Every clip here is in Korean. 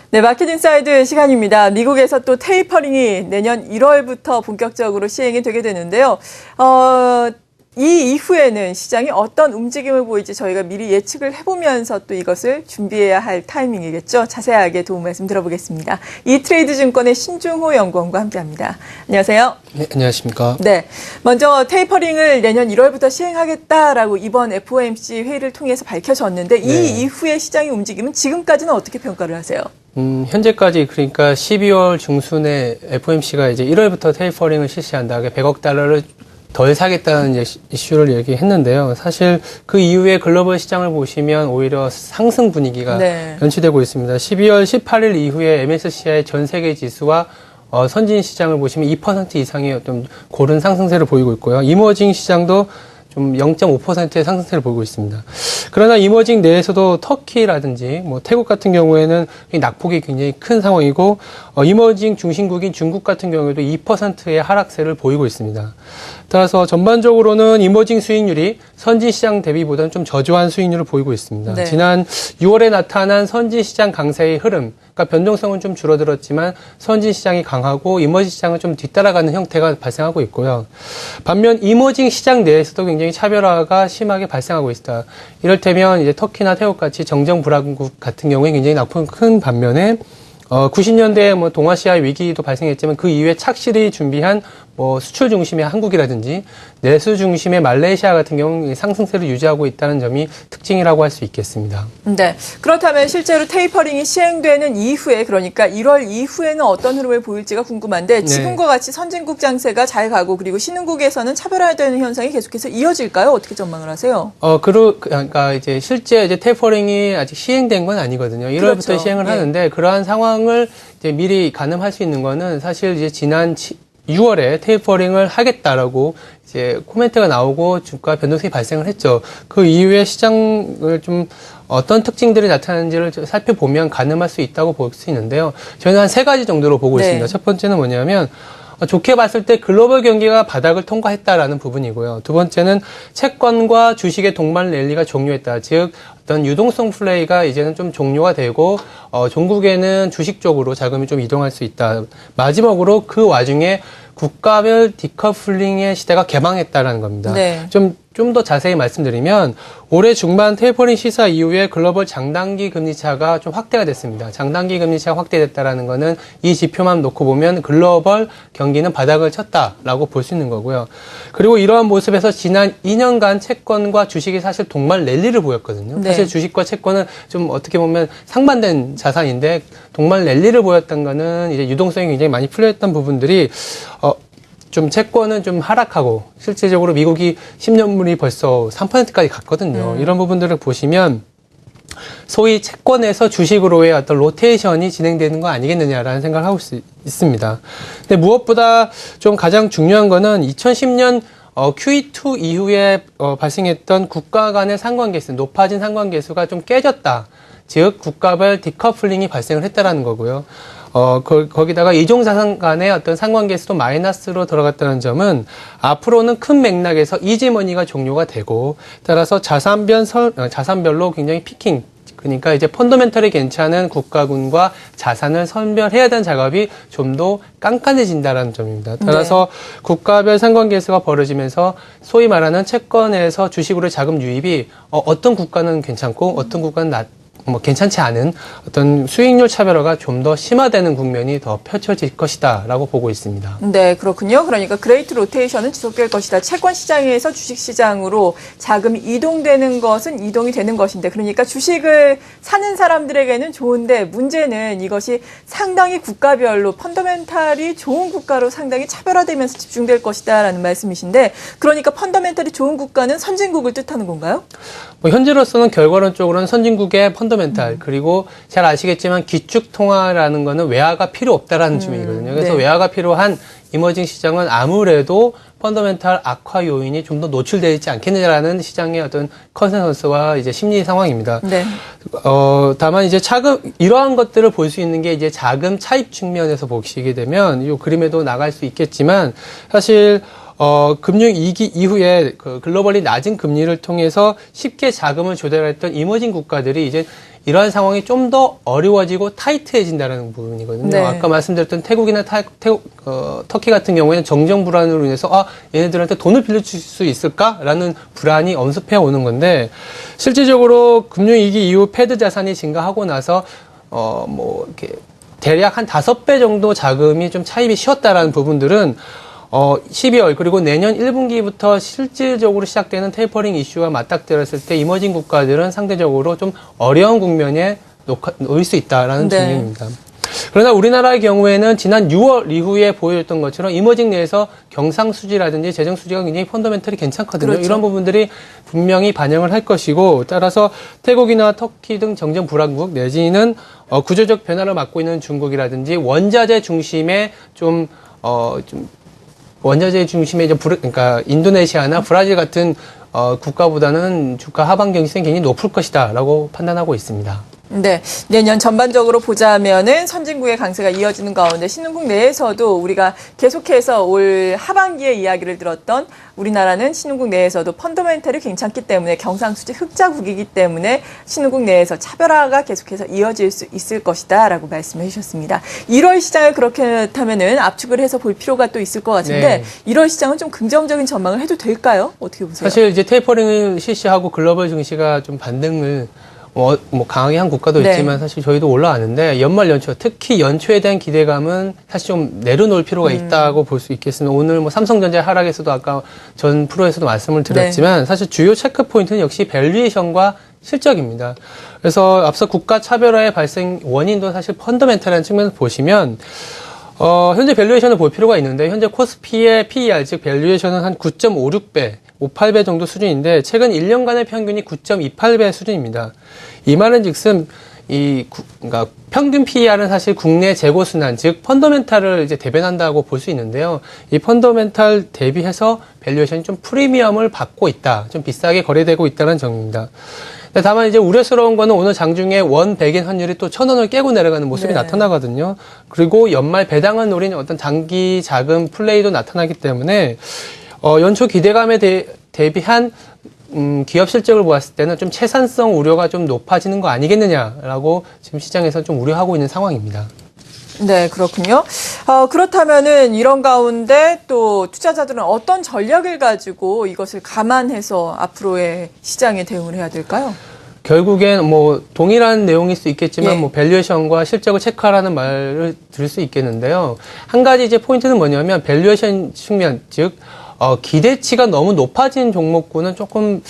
네, 마켓 인사이드 시간입니다. 미국에서 또 테이퍼링이 내년 1월부터 본격적으로 시행이 되게 되는데요. 이 이후에는 시장이 어떤 움직임을 보일지 저희가 미리 예측을 해보면서 또 이것을 준비해야 할 타이밍이겠죠. 자세하게 도움 말씀 들어보겠습니다. 이트레이드 증권의 신중호 연구원과 함께합니다. 안녕하세요. 네, 안녕하십니까. 네, 먼저 테이퍼링을 내년 1월부터 시행하겠다라고 이번 FOMC 회의를 통해서 밝혀졌는데 이 이후의 시장의 움직임은 지금까지는 어떻게 평가를 하세요? 현재까지 그러니까 12월 중순에 FOMC가 이제 1월부터 테이퍼링을 실시한다. 100억 달러를 덜 사겠다는 이슈를 얘기했는데요. 사실 그 이후에 글로벌 시장을 보시면 오히려 상승 분위기가 연출되고 있습니다. 12월 18일 이후에 MSCI 전 세계 지수와 선진 시장을 보시면 2% 이상의 어떤 고른 상승세를 보이고 있고요. 이머징 시장도 좀 0.5%의 상승세를 보이고 있습니다. 그러나 이머징 내에서도 터키라든지 뭐 태국 같은 경우에는 낙폭이 굉장히 큰 상황이고 이머징 중심국인 중국 같은 경우에도 2%의 하락세를 보이고 있습니다. 따라서 전반적으로는 이머징 수익률이 선진 시장 대비보다는 좀 저조한 수익률을 보이고 있습니다. 네. 지난 6월에 나타난 선진 시장 강세의 흐름, 그러니까 변동성은 좀 줄어들었지만 선진 시장이 강하고 이머징 시장은 좀 뒤따라가는 형태가 발생하고 있고요. 반면 이머징 시장 내에서도 굉장히 차별화가 심하게 발생하고 있다. 이를테면 이제 터키나 태국 같이 정정 불안국 같은 경우에 굉장히 낙폭이 큰 반면에 90년대에 뭐 동아시아 위기도 발생했지만 그 이후에 착실히 준비한 뭐 수출 중심의 한국이라든지 내수 중심의 말레이시아 같은 경우는 상승세를 유지하고 있다는 점이 특징이라고 할 수 있겠습니다. 네. 그렇다면 실제로 테이퍼링이 시행되는 이후에, 그러니까 1월 이후에는 어떤 흐름을 보일지가 궁금한데 지금과 같이 선진국 장세가 잘 가고 그리고 신흥국에서는 차별화되는 현상이 계속해서 이어질까요? 어떻게 전망을 하세요? 그러니까 이제 실제 이제 테이퍼링이 아직 시행된 건 아니거든요. 1월부터 그렇죠. 시행을 하는데 그러한 상황을 이제 미리 가늠할 수 있는 거는 사실 이제 지난 6월에 테이퍼링을 하겠다라고 이제 코멘트가 나오고 주가 변동성이 발생을 했죠. 그 이후에 시장을 좀 어떤 특징들이 나타나는지를 살펴보면 가늠할 수 있다고 볼 수 있는데요. 저희는 한 3가지 정도로 보고 있습니다. 첫 번째는 뭐냐면 좋게 봤을 때 글로벌 경기가 바닥을 통과했다라는 부분이고요. 두 번째는 채권과 주식의 동반 랠리가 종료했다. 즉 어떤 유동성 플레이가 이제는 좀 종료가 되고 종국에는 주식 쪽으로 자금이 좀 이동할 수 있다. 마지막으로 그 와중에 국가별 디커플링의 시대가 개방했다라는 겁니다. 좀 더 자세히 말씀드리면 올해 중반 테이퍼링 시사 이후에 글로벌 장단기 금리차가 좀 확대가 됐습니다. 장단기 금리차가 확대됐다라는 거는 이 지표만 놓고 보면 글로벌 경기는 바닥을 쳤다라고 볼 수 있는 거고요. 그리고 이러한 모습에서 지난 2년간 채권과 주식이 사실 동반 랠리를 보였거든요. 사실 주식과 채권은 좀 어떻게 보면 상반된 자산인데 동반 랠리를 보였던 거는 이제 유동성이 굉장히 많이 풀려있던 부분들이 좀 채권은 좀 하락하고 실제적으로 미국이 10년물이 벌써 3%까지 갔거든요. 이런 부분들을 보시면 소위 채권에서 주식으로의 어떤 로테이션이 진행되는 거 아니겠느냐라는 생각을 하고 있습니다. 근데 무엇보다 좀 가장 중요한 거는 2010년 QE2 이후에 발생했던 국가 간의 상관계수, 높아진 상관계수가 좀 깨졌다. 즉 국가별 디커플링이 발생을 했다라는 거고요. 거기다가 이종자산 간의 어떤 상관계수도 마이너스로 들어갔다는 점은 앞으로는 큰 맥락에서 이지머니가 종료가 되고 따라서 자산별로 굉장히 피킹, 그러니까 이제 펀더멘털이 괜찮은 국가군과 자산을 선별해야 되는 작업이 좀 더 깐깐해진다는 점입니다. 따라서 국가별 상관계수가 벌어지면서 소위 말하는 채권에서 주식으로 자금 유입이 어떤 국가는 괜찮고 어떤 국가는 괜찮지 않은 어떤 수익률 차별화가 좀 더 심화되는 국면이 더 펼쳐질 것이다라고 보고 있습니다. 네, 그렇군요. 그러니까 그레이트 로테이션은 지속될 것이다. 채권 시장에서 주식 시장으로 자금이 이동되는 것은 이동이 되는 것인데, 그러니까 주식을 사는 사람들에게는 좋은데 문제는 이것이 상당히 국가별로 펀더멘탈이 좋은 국가로 상당히 차별화되면서 집중될 것이다라는 말씀이신데, 그러니까 펀더멘탈이 좋은 국가는 선진국을 뜻하는 건가요? 현재로서는 결과론적으로는 선진국의 펀더멘탈, 그리고 잘 아시겠지만 기축통화라는 거는 외화가 필요 없다라는 주문이거든요. 그래서 외화가 필요한 이머징 시장은 아무래도 펀더멘탈 악화 요인이 좀 더 노출되어 있지 않겠느냐라는 시장의 어떤 컨센서스와 이제 심리 상황입니다. 다만 이제 이러한 것들을 볼 수 있는 게 이제 자금 차입 측면에서 보시게 되면 이 그림에도 나갈 수 있겠지만 사실 금융 위기 이후에 그 글로벌리 낮은 금리를 통해서 쉽게 자금을 조달했던 이머징 국가들이 이제 이러한 상황이 좀 더 어려워지고 타이트해진다는 부분이거든요. 네. 아까 말씀드렸던 태국이나 터키 같은 경우에는 정정 불안으로 인해서 얘네들한테 돈을 빌려줄 수 있을까라는 불안이 엄습해 오는 건데 실질적으로 금융위기 이후 패드 자산이 증가하고 나서 이렇게 대략 한 5배 정도 자금이 좀 차입이 쉬웠다라는 부분들은 12월 그리고 내년 1분기부터 실질적으로 시작되는 테이퍼링 이슈가 맞닥뜨렸을 때 이머징 국가들은 상대적으로 좀 어려운 국면에 놓일 수 있다라는 네. 증명입니다. 그러나 우리나라의 경우에는 지난 6월 이후에 보여줬던 것처럼 이머징 내에서 경상 수지라든지 재정 수지가 굉장히 펀더멘털이 괜찮거든요. 그렇죠. 이런 부분들이 분명히 반영을 할 것이고 따라서 태국이나 터키 등 정정 불안국 내지는 구조적 변화를 맞고 있는 중국이라든지 원자재 중심의 원자재 중심의 그러니까 인도네시아나 브라질 같은 국가보다는 주가 하반 경직성이 굉장히 높을 것이다라고 판단하고 있습니다. 네, 내년 전반적으로 보자면은 선진국의 강세가 이어지는 가운데 신흥국 내에서도 우리가 계속해서 올 하반기에 이야기를 들었던 우리나라는 신흥국 내에서도 펀더멘털이 괜찮기 때문에 경상수지 흑자국이기 때문에 신흥국 내에서 차별화가 계속해서 이어질 수 있을 것이다라고 말씀해 주셨습니다. 1월 시장을 그렇다면은 압축을 해서 볼 필요가 또 있을 것 같은데 네. 1월 시장은 좀 긍정적인 전망을 해도 될까요? 어떻게 보세요? 사실 이제 테이퍼링을 실시하고 글로벌 증시가 좀 반등을 강하게 한 국가도 네. 있지만 사실 저희도 올라왔는데 연말 연초 특히 연초에 대한 기대감은 사실 좀 내려놓을 필요가 있다고 볼 수 있겠습니다. 오늘 삼성전자 하락에서도 아까 전 프로에서도 말씀을 드렸지만 사실 주요 체크 포인트는 역시 밸류에이션과 실적입니다. 그래서 앞서 국가 차별화의 발생 원인도 사실 펀더멘탈한 측면에서 보시면 현재 밸류에이션을 볼 필요가 있는데 현재 코스피의 PER 즉 밸류에이션은 한 9.56배 58배 정도 수준인데 최근 1년간의 평균이 9.28배 수준입니다. 이 말은 즉슨 그러니까 평균 PER은 사실 국내 재고 순환 즉 펀더멘탈을 이제 대변한다고 볼 수 있는데요. 이 펀더멘탈 대비해서 밸류에이션이 좀 프리미엄을 받고 있다. 좀 비싸게 거래되고 있다는 점입니다. 다만 이제 우려스러운 거는 오늘 장중에 원 백인 환율이 또 1,000원을 깨고 내려가는 모습이 네. 나타나거든요. 그리고 연말 배당을 노린 어떤 장기 자금 플레이도 나타나기 때문에 연초 기대감에 대비한 기업 실적을 보았을 때는 좀 채산성 우려가 좀 높아지는 거 아니겠느냐라고 지금 시장에서 좀 우려하고 있는 상황입니다. 네, 그렇군요. 그렇다면은 이런 가운데 또 투자자들은 어떤 전략을 가지고 이것을 감안해서 앞으로의 시장에 대응을 해야 될까요? 결국엔 동일한 내용일 수 있겠지만 예. 밸류에이션과 실적을 체크하라는 말을 들을 수 있겠는데요. 한 가지 이제 포인트는 뭐냐면 밸류에이션 측면 즉 기대치가 너무 높아진 종목군은 조금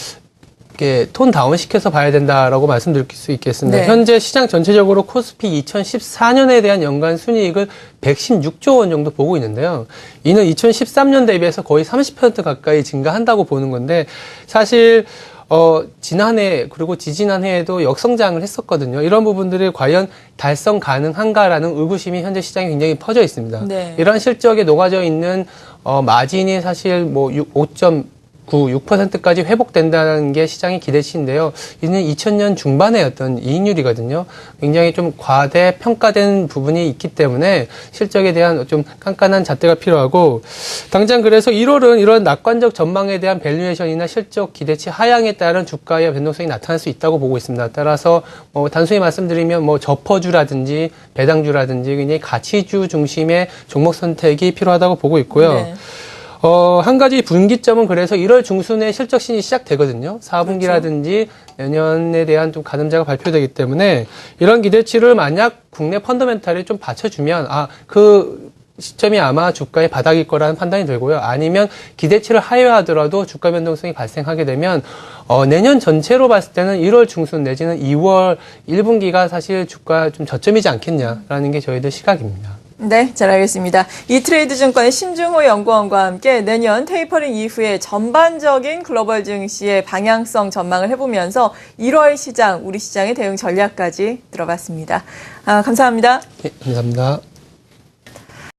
이렇게 톤 다운 시켜서 봐야 된다라고 말씀드릴 수 있겠습니다. 네. 현재 시장 전체적으로 코스피 2014년에 대한 연간 순이익을 116조 원 정도 보고 있는데요. 이는 2013년 대비해서 거의 30% 가까이 증가한다고 보는 건데 사실 지난해 그리고 지지난해에도 역성장을 했었거든요. 이런 부분들이 과연 달성 가능한가라는 의구심이 현재 시장에 굉장히 퍼져 있습니다. 네. 이런 실적에 녹아져 있는 마진이 사실 6%까지 회복된다는 게 시장의 기대치인데요. 이는 2000년 중반의 어떤 이익률이거든요. 굉장히 좀 과대평가된 부분이 있기 때문에 실적에 대한 좀 깐깐한 잣대가 필요하고 당장 그래서 1월은 이런 낙관적 전망에 대한 밸류에이션이나 실적 기대치 하향에 따른 주가의 변동성이 나타날 수 있다고 보고 있습니다. 따라서 단순히 말씀드리면 저퍼주라든지 배당주라든지 굉장히 가치주 중심의 종목 선택이 필요하다고 보고 있고요. 네. 한 가지 분기점은 그래서 1월 중순에 실적 신이 시작되거든요. 4분기라든지 내년에 대한 좀 가늠자가 발표되기 때문에 이런 기대치를 만약 국내 펀더멘탈이 좀 받쳐주면 그 시점이 아마 주가의 바닥일 거라는 판단이 들고요. 아니면 기대치를 하회하더라도 주가 변동성이 발생하게 되면 내년 전체로 봤을 때는 1월 중순 내지는 2월 1분기가 사실 주가 좀 저점이지 않겠냐라는 게 저희들 시각입니다. 네, 잘 알겠습니다. 이트레이드 증권의 신중호 연구원과 함께 내년 테이퍼링 이후에 전반적인 글로벌 증시의 방향성 전망을 해보면서 1월 시장, 우리 시장의 대응 전략까지 들어봤습니다. 감사합니다. 네, 감사합니다.